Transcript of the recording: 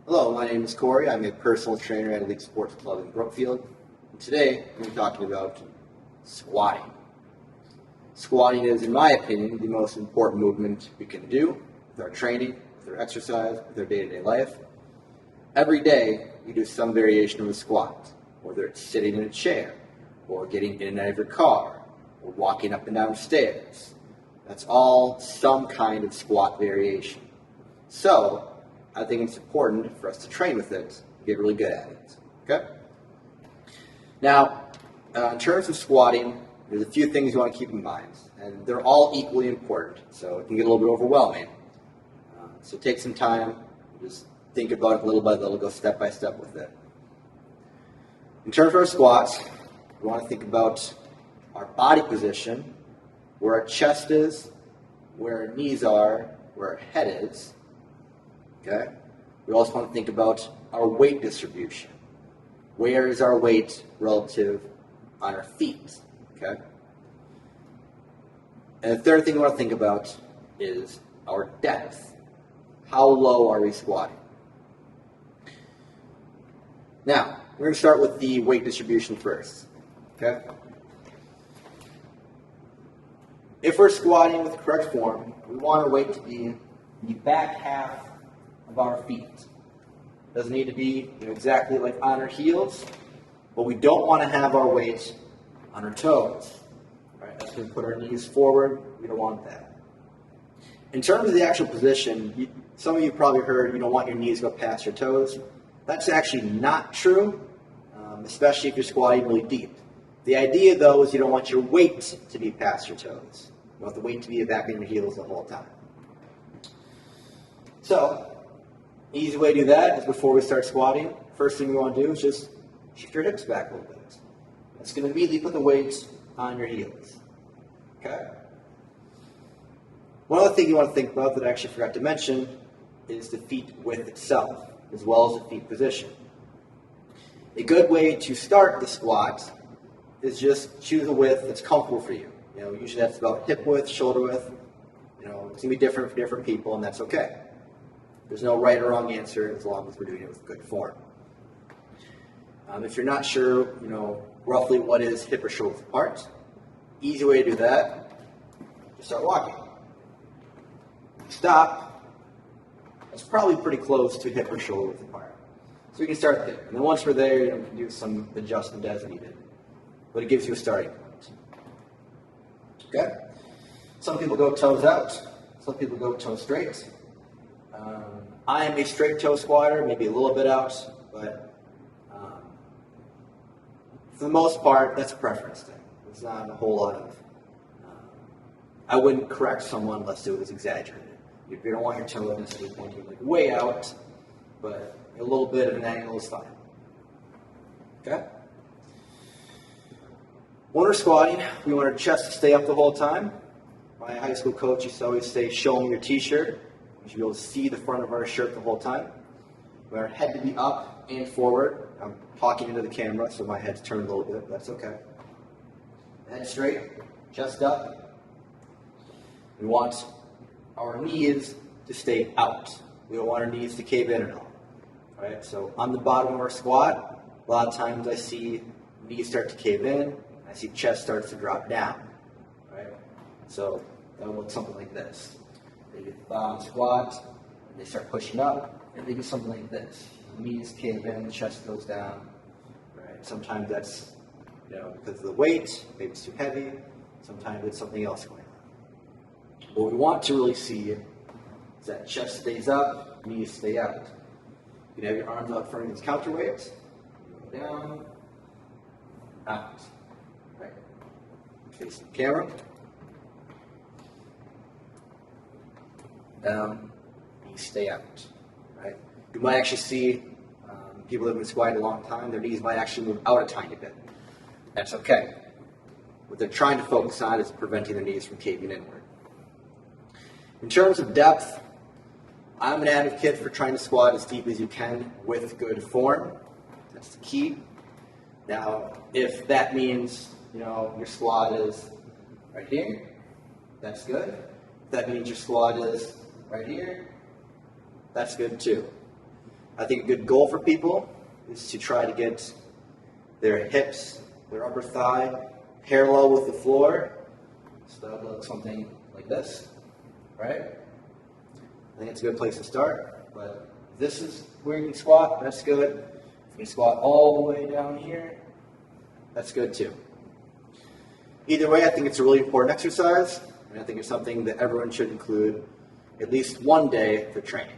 Hello, my name is Corey. I'm a personal trainer at Elite Sports Club in Brookfield. And today, we're talking about squatting. Squatting is, in my opinion, the most important movement we can do with our training, with our exercise, with our day-to-day life. Every day, you do some variation of a squat, whether it's sitting in a chair, or getting in and out of your car, or walking up and down stairs. That's all some kind of squat variation. So, I think it's important for us to train with it and get really good at it. Okay? Now, in terms of squatting, there's a few things you want to keep in mind, and they're all equally important, so it can get a little bit overwhelming. So take some time, just think about it little by little, go step by step with it. In terms of our squats, we want to think about our body position, where our chest is, where our knees are, where our head is. Okay? We also want to think about our weight distribution. Where is our weight relative on our feet? Okay? And the third thing we want to think about is our depth. How low are we squatting? Now, we're going to start with the weight distribution first. Okay? If we're squatting with the correct form, we want our weight to be in the back half of our feet. Doesn't need to be exactly like on our heels, but we don't want to have our weight on our toes. Right? That's going to put our knees forward. We don't want that. In terms of the actual position, some of you probably heard you don't want your knees to go past your toes. That's actually not true, especially if you're squatting really deep. The idea, though, is you don't want your weight to be past your toes. You want the weight to be back in your heels the whole time. So, easy way to do that is before we start squatting, first thing we want to do is just shift your hips back a little bit. That's going to immediately put the weight on your heels. Okay? One other thing you want to think about that I actually forgot to mention is the feet width itself, as well as the feet position. A good way to start the squat is just choose a width that's comfortable for you. Usually that's about hip width, shoulder width. It's going to be different for different people, and that's okay. There's no right or wrong answer as long as we're doing it with good form. If you're not sure, roughly what is hip or shoulder width apart, easy way to do that, just start walking. Stop. It's probably pretty close to hip or shoulder width apart. So we can start there. And then once we're there, we can do some adjustment as needed. But it gives you a starting point. Okay? Some people go toes out. Some people go toes straight. I am a straight toe squatter, maybe a little bit out, but for the most part, that's a preference thing. It's not a whole lot of, I wouldn't correct someone unless it was exaggerated. If you don't want your toe necessarily pointing like way out, but a little bit of an angle is fine. Okay? When we're squatting, we want our chest to stay up the whole time. My high school coach used to always say, show me your t-shirt. We should be able to see the front of our shirt the whole time. We want our head to be up and forward. I'm talking into the camera, so my head's turned a little bit, but that's okay. Head straight, chest up. We want our knees to stay out. We don't want our knees to cave in at all. Right? So on the bottom of our squat, a lot of times I see knees start to cave in, and I see chest starts to drop down. Right? So that would look something like this. They get the bottom squat, and they start pushing up, and they do something like this. The knees cave in, the chest goes down. Right? Sometimes that's because of the weight, maybe it's too heavy. Sometimes it's something else going on. What we want to really see is that chest stays up, knees stay out. You can have your arms out front as counterweights. Go down, out. Right. Face the camera. Down, knees stay out. Right. You might actually see people that have been squatting a long time, their knees might actually move out a tiny bit. That's okay. What they're trying to focus on is preventing their knees from caving inward. In terms of depth, I'm an advocate for trying to squat as deep as you can with good form. That's the key. Now, if that means, your squat is right here, that's good. If that means your squat is right here, that's good too. I think a good goal for people is to try to get their hips, their upper thigh, parallel with the floor. So that would look something like this, right? I think it's a good place to start, but if this is where you can squat, that's good. If you squat all the way down here, that's good too. Either way, I think it's a really important exercise, and I think it's something that everyone should include at least one day for training.